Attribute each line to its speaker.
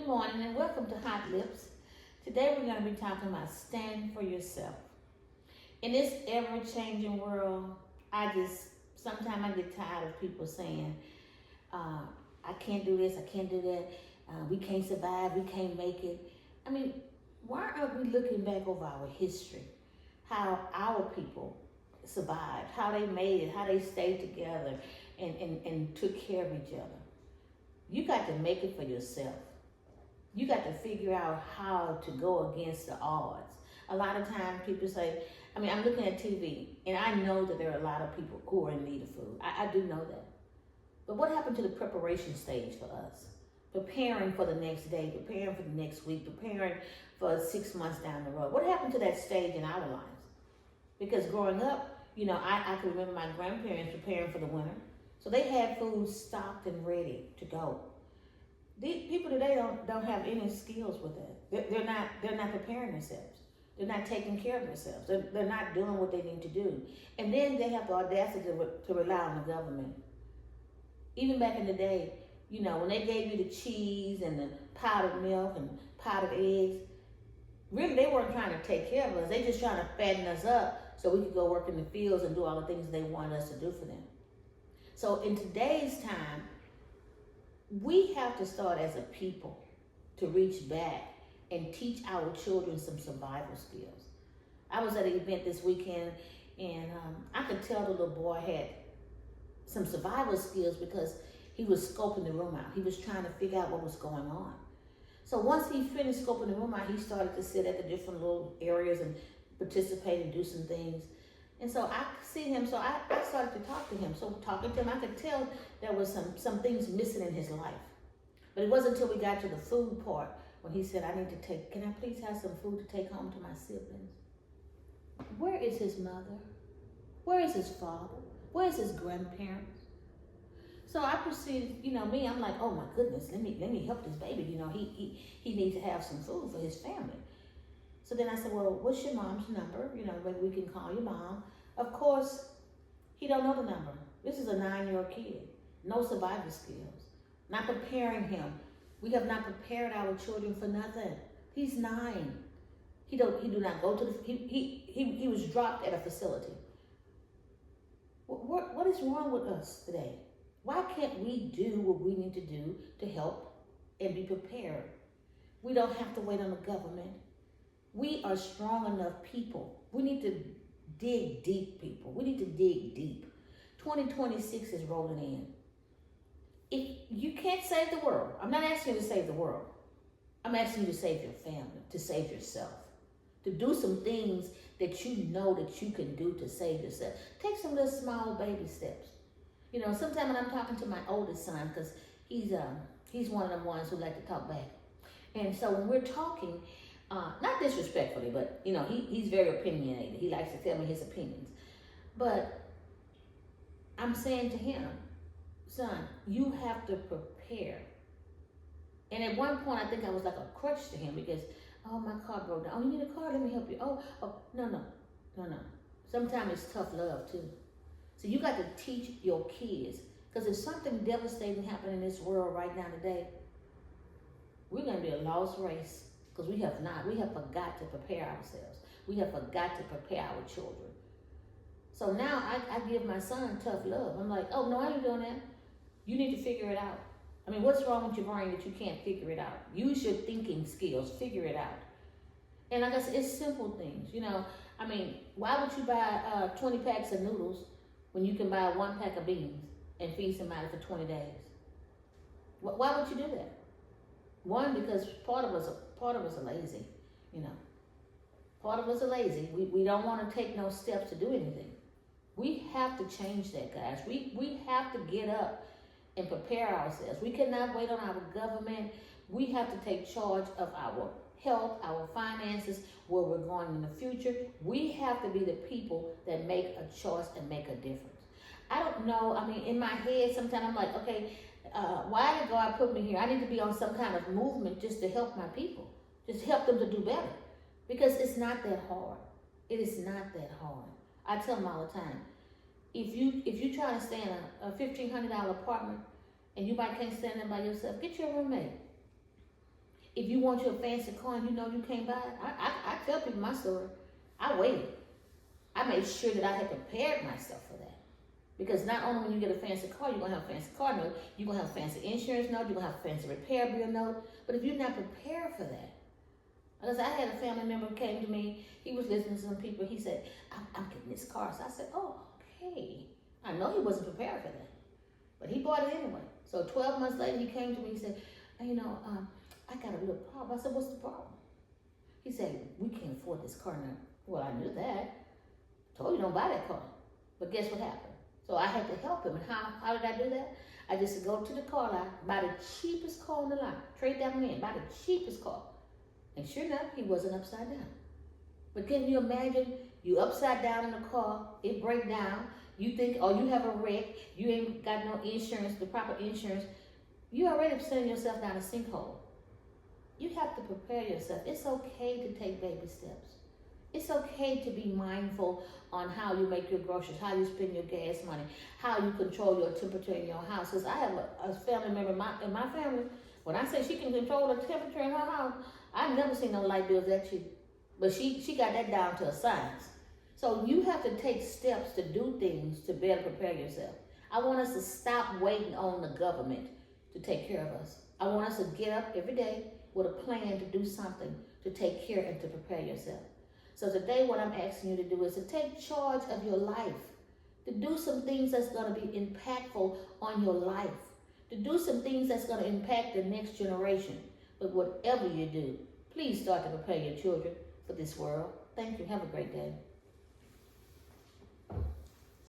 Speaker 1: Good morning and welcome to Hot Lips. Today we're going to be talking about stand for yourself. In this ever-changing world, sometimes I get tired of people saying, I can't do this, I can't do that, we can't survive, we can't make it. I mean, why aren't we looking back over our history? How our people survived, how they made it, how they stayed together and took care of each other. You got to make it for yourself. You got to figure out how to go against the odds. A lot of times people say, I'm looking at TV and I know that there are a lot of people who are in need of food. I do know that. But what happened to the preparation stage for us? Preparing for the next day, preparing for the next week, preparing for 6 months down the road. What happened to that stage in our lives? Because growing up, I can remember my grandparents preparing for the winter. So they had food stocked and ready to go. These people today don't have any skills with that. They're not preparing themselves. They're not taking care of themselves. They're not doing what they need to do. And then they have the audacity to rely on the government. Even back in the day, when they gave you the cheese and the powdered milk and powdered eggs, really they weren't trying to take care of us. They just trying to fatten us up so we could go work in the fields and do all the things they wanted us to do for them. So in today's time, we have to start as a people to reach back and teach our children some survival skills. I was at an event this weekend and I could tell the little boy had some survival skills because he was scoping the room out. He was trying to figure out what was going on. So once he finished scoping the room out, he started to sit at the different little areas and participate and do some things. And so I see him, so I started to talk to him. So talking to him, I could tell there was some things missing in his life. But it wasn't until we got to the food part when he said, can I please have some food to take home to my siblings? Where is his mother? Where is his father? Where is his grandparents? So I proceeded, I'm like, oh my goodness, let me help this baby. He needs to have some food for his family. So then I said, well, what's your mom's number? Maybe we can call your mom. Of course, he don't know the number. This is a 9-year-old kid. No survival skills. Not preparing him. We have not prepared our children for nothing. He's 9. He do not go to he was dropped at a facility. What is wrong with us today? Why can't we do what we need to do to help and be prepared? We don't have to wait on the government. We are strong enough people. We need to dig deep, people. We need to dig deep. 2026 is rolling in. If you can't save the world, I'm not asking you to save the world. I'm asking you to save your family, to save yourself, to do some things that you know that you can do to save yourself. Take some little small baby steps. Sometimes when I'm talking to my oldest son, because he's one of them ones who like to talk back. And so when we're talking, not disrespectfully, but he's very opinionated. He likes to tell me his opinions. But I'm saying to him, son, you have to prepare. And at one point, I think I was like a crutch to him because, oh, my car broke down. Oh, you need a car? Let me help you. Oh, no. Sometimes it's tough love too. So you got to teach your kids, because if something devastating happened in this world right now today, we're going to be a lost race. Because we have forgot to prepare ourselves. We have forgot to prepare our children. So now I give my son tough love. I'm like, oh, no, I ain't doing that. You need to figure it out. What's wrong with your brain that you can't figure it out? Use your thinking skills. Figure it out. And like I said, it's simple things. Why would you buy 20 packs of noodles when you can buy 1 pack of beans and feed somebody for 20 days? Why would you do that? One, because part of us are lazy, Part of us are lazy. We don't want to take no steps to do anything. We have to change that, guys. We have to get up and prepare ourselves. We cannot wait on our government. We have to take charge of our health, our finances, where we're going in the future. We have to be the people that make a choice and make a difference. I don't know. In my head, sometimes I'm like, okay, why did God put me here? I need to be on some kind of movement just to help my people, just help them to do better. Because it's not that hard. It is not that hard. I tell them all the time, if you try to stay in a $1,500 apartment and you might can't stand there by yourself, get your roommate. If you want your fancy car and you know you can't buy it, I tell people my story. I waited. I made sure that I had prepared myself for that. Because not only when you get a fancy car, you're going to have a fancy car note, you're going to have a fancy insurance note, you're going to have a fancy repair bill note. But if you're not prepared for that, because I had a family member who came to me, he was listening to some people, he said, I'm getting this car. So I said, oh, okay. I know he wasn't prepared for that, but he bought it anyway. So 12 months later, he came to me, he said, I got a little problem. I said, what's the problem? He said, we can't afford this car now. Well, I knew that. I told you don't buy that car. But guess what happened? So I had to help him. And how did I do that? I just go to the car lot, buy the cheapest car on the lot, trade that one in, buy the cheapest car. And sure enough, he wasn't upside down. But can you imagine you upside down in the car, it break down, you think, oh, you have a wreck, you ain't got no insurance, the proper insurance, you already sending yourself down a sinkhole. You have to prepare yourself. It's okay to take baby steps. It's okay to be mindful on how you make your groceries, how you spend your gas money, how you control your temperature in your house. Because I have a family member in my family, when I say she can control the temperature in her house, I've never seen no light bills that cheap. But she got that down to a science. So you have to take steps to do things to better prepare yourself. I want us to stop waiting on the government to take care of us. I want us to get up every day with a plan to do something to take care and to prepare yourself. So today what I'm asking you to do is to take charge of your life, to do some things that's going to be impactful on your life, to do some things that's going to impact the next generation. But whatever you do, please start to prepare your children for this world. Thank you. Have a great day.